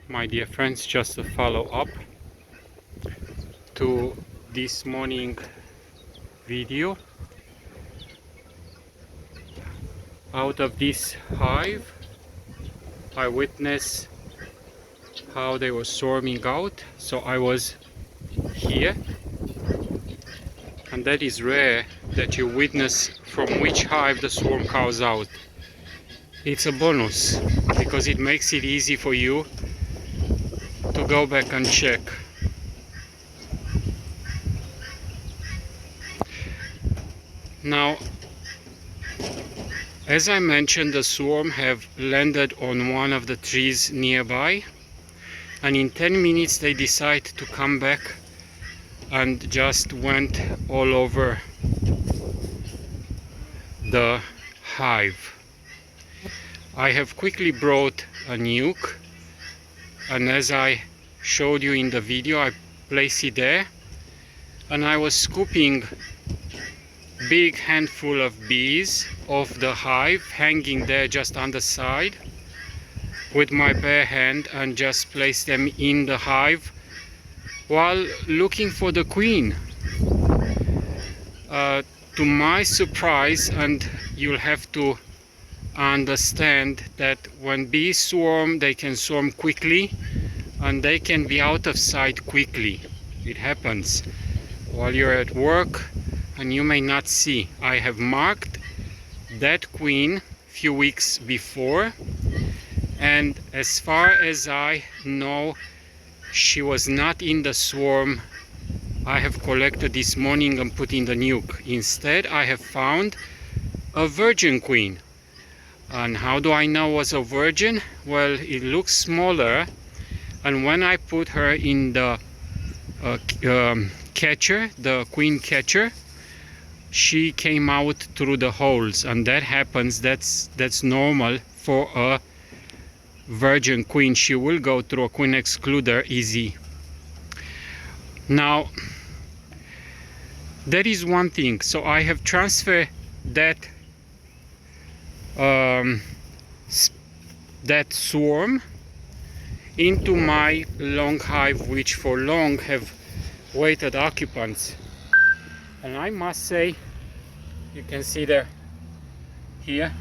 My dear friends, just a follow up to this morning video. Out of this hive I witnessed how they were swarming out, so I was here, and that is rare that you witness from which hive the swarm comes out. It's a bonus because it makes it easy for you to go back and check. Now, as I mentioned, the swarm have landed on one of the trees nearby, and in 10 minutes they decide to come back and just went all over the hive. I have quickly brought a nuke, and as I showed you in the video, I placed it there, and I was scooping big handful of bees off the hive, hanging there just on the side with my bare hand, and just place them in the hive while looking for the queen. To my surprise, and you'll have to understand that when bees swarm, they can swarm quickly and they can be out of sight quickly. It happens while you're at work and you may not see. I have marked that queen a few weeks before, and as far as I know, she was not in the swarm I have collected this morning and put in the nuke. Instead, I have found a virgin queen. And how do I know it was a virgin? Well, it looks smaller, and when I put her in the catcher, the queen catcher, she came out through the holes, and that happens. That's normal for a virgin queen. She will go through a queen excluder easy. Now, that is one thing. So I have transferred that that swarm into my long hive, which for long have waited occupants. And I must say, you can see there, here,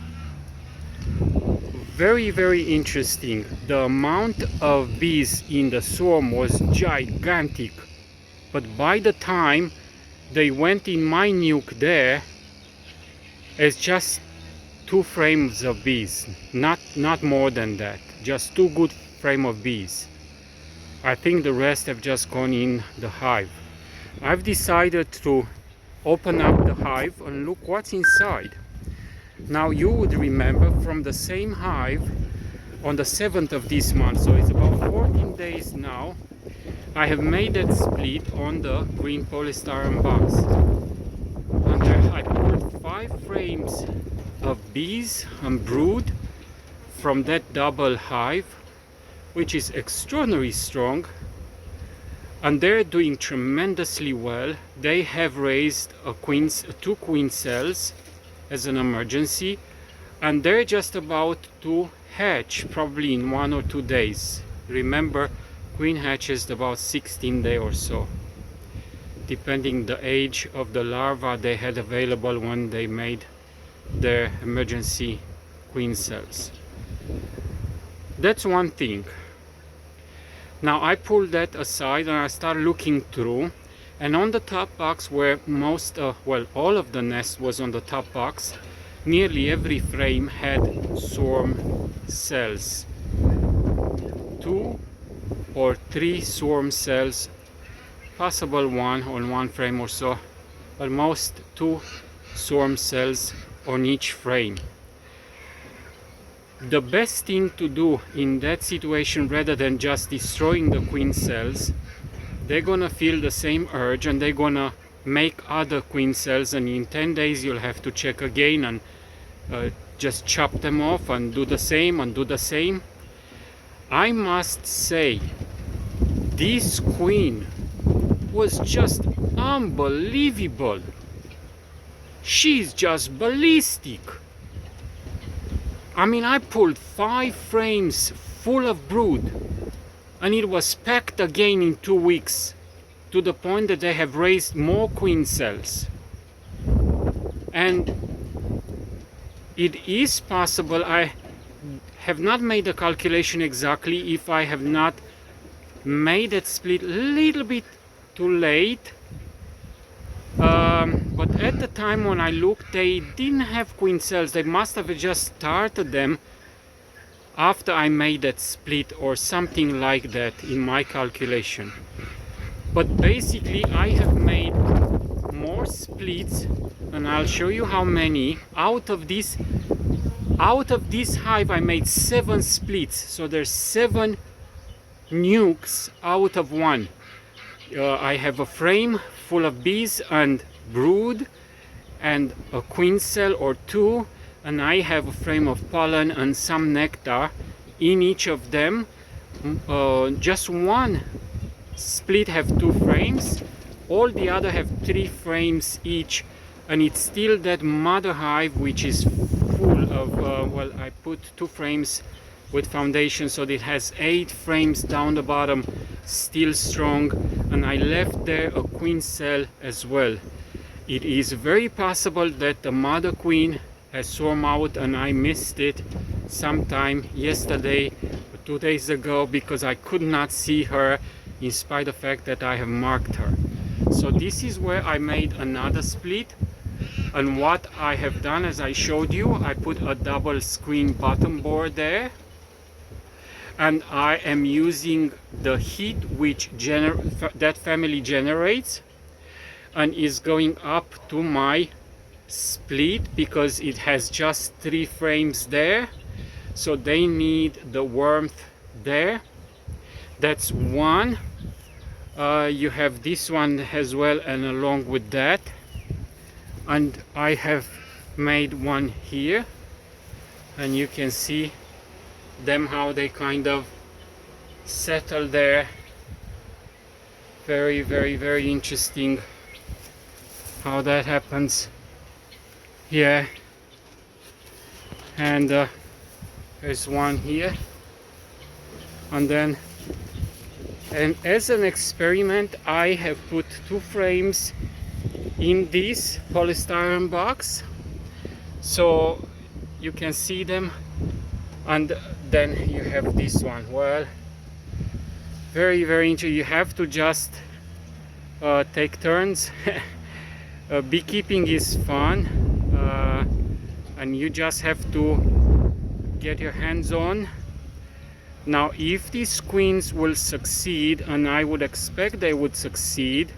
very interesting. The amount of bees in the swarm was gigantic, but by the time they went in my nuke there, it's just 2 frames of bees, not more than that, just 2 good frame of bees. I think the rest have just gone in the hive. I've decided to open up the hive and look what's inside. Now, you would remember from the same hive on the 7th of this month, so it's about 14 days now, I have made that split on the green polystyrene box. And there I pulled 5 frames of bees and brood from that double hive, which is extraordinarily strong, and they're doing tremendously well. They have raised 2 queen cells as an emergency, and they're just about to hatch, probably in 1 or 2 days. Remember, queen hatches about 16 days or so, depending the age of the larva they had available when they made their emergency queen cells. That's one thing. Now I pulled that aside and I start looking through, and on the top box where all of the nest was on the top box, nearly every frame had swarm cells. 2 or 3 swarm cells, possible 1 on 1 frame or so, but most 2 swarm cells on each frame. The best thing to do in that situation, rather than just destroying the queen cells, they're gonna feel the same urge and they're gonna make other queen cells, and in 10 days you'll have to check again and just chop them off and do the same and do the same. I must say, this queen was just unbelievable. She's just ballistic. I mean, I pulled 5 frames full of brood, and it was packed again in 2 weeks, to the point that they have raised more queen cells. And it is possible, I have not made the calculation exactly, if I have not made it split a little bit too late, but at the time when I looked, they didn't have queen cells. They must have just started them after I made that split or something like that in my calculation. But basically I have made more splits, and I'll show you how many. Out of this hive I made 7 splits, so there's 7 nukes out of 1. I have a frame full of bees and brood and a queen cell or 2, and I have a frame of pollen and some nectar in each of them. Just one split have 2 frames, all the other have 3 frames each, and it's still that mother hive which is full of well, I put 2 frames with foundation, so it has 8 frames down the bottom, still strong, and I left there a queen cell as well. It is very possible that the mother queen has swarmed out and I missed it sometime yesterday or 2 days ago, because I could not see her in spite of the fact that I have marked her. So this is where I made another split, and what I have done, as I showed you, I put a double screen bottom board there, and I am using the heat which that family generates, and is going up to my split because it has just 3 frames there, so they need the warmth there. That's one. You have this one as well, and along with that, and I have made one here, and you can see them how they kind of settle there. Very, very, very interesting how that happens. Yeah, and there's one here, and then, and as an experiment I have put 2 frames in this polystyrene box, so you can see them, and then you have this one. Well, very, very interesting. You have to just take turns. Beekeeping is fun, and you just have to get your hands on. Now if these queens will succeed, and I would expect they would succeed,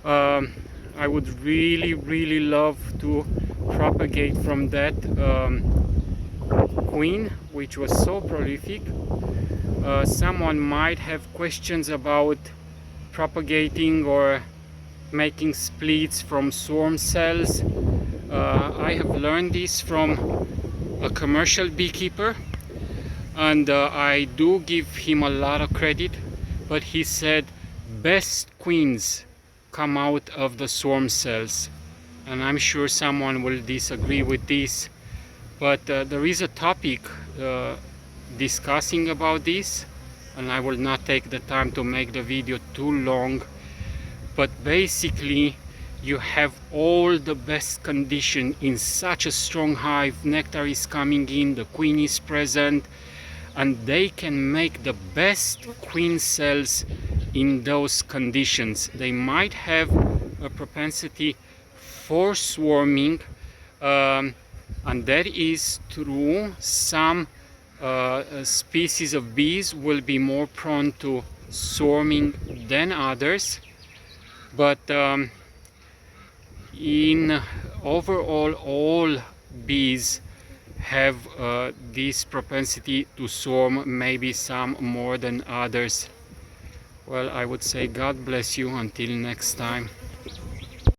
I would really, really love to propagate from that queen which was so prolific. Someone might have questions about propagating or making splits from swarm cells. I have learned this from a commercial beekeeper, and I do give him a lot of credit, but he said best queens come out of the swarm cells, and I'm sure someone will disagree with this, but there is a topic discussing about this, and I will not take the time to make the video too long. But basically you have all the best condition in such a strong hive. Nectar is coming in, the queen is present, and they can make the best queen cells in those conditions. They might have a propensity for swarming, and that is true. Some species of bees will be more prone to swarming than others, but in overall all bees have this propensity to swarm, maybe some more than others. Well, I would say God bless you until next time.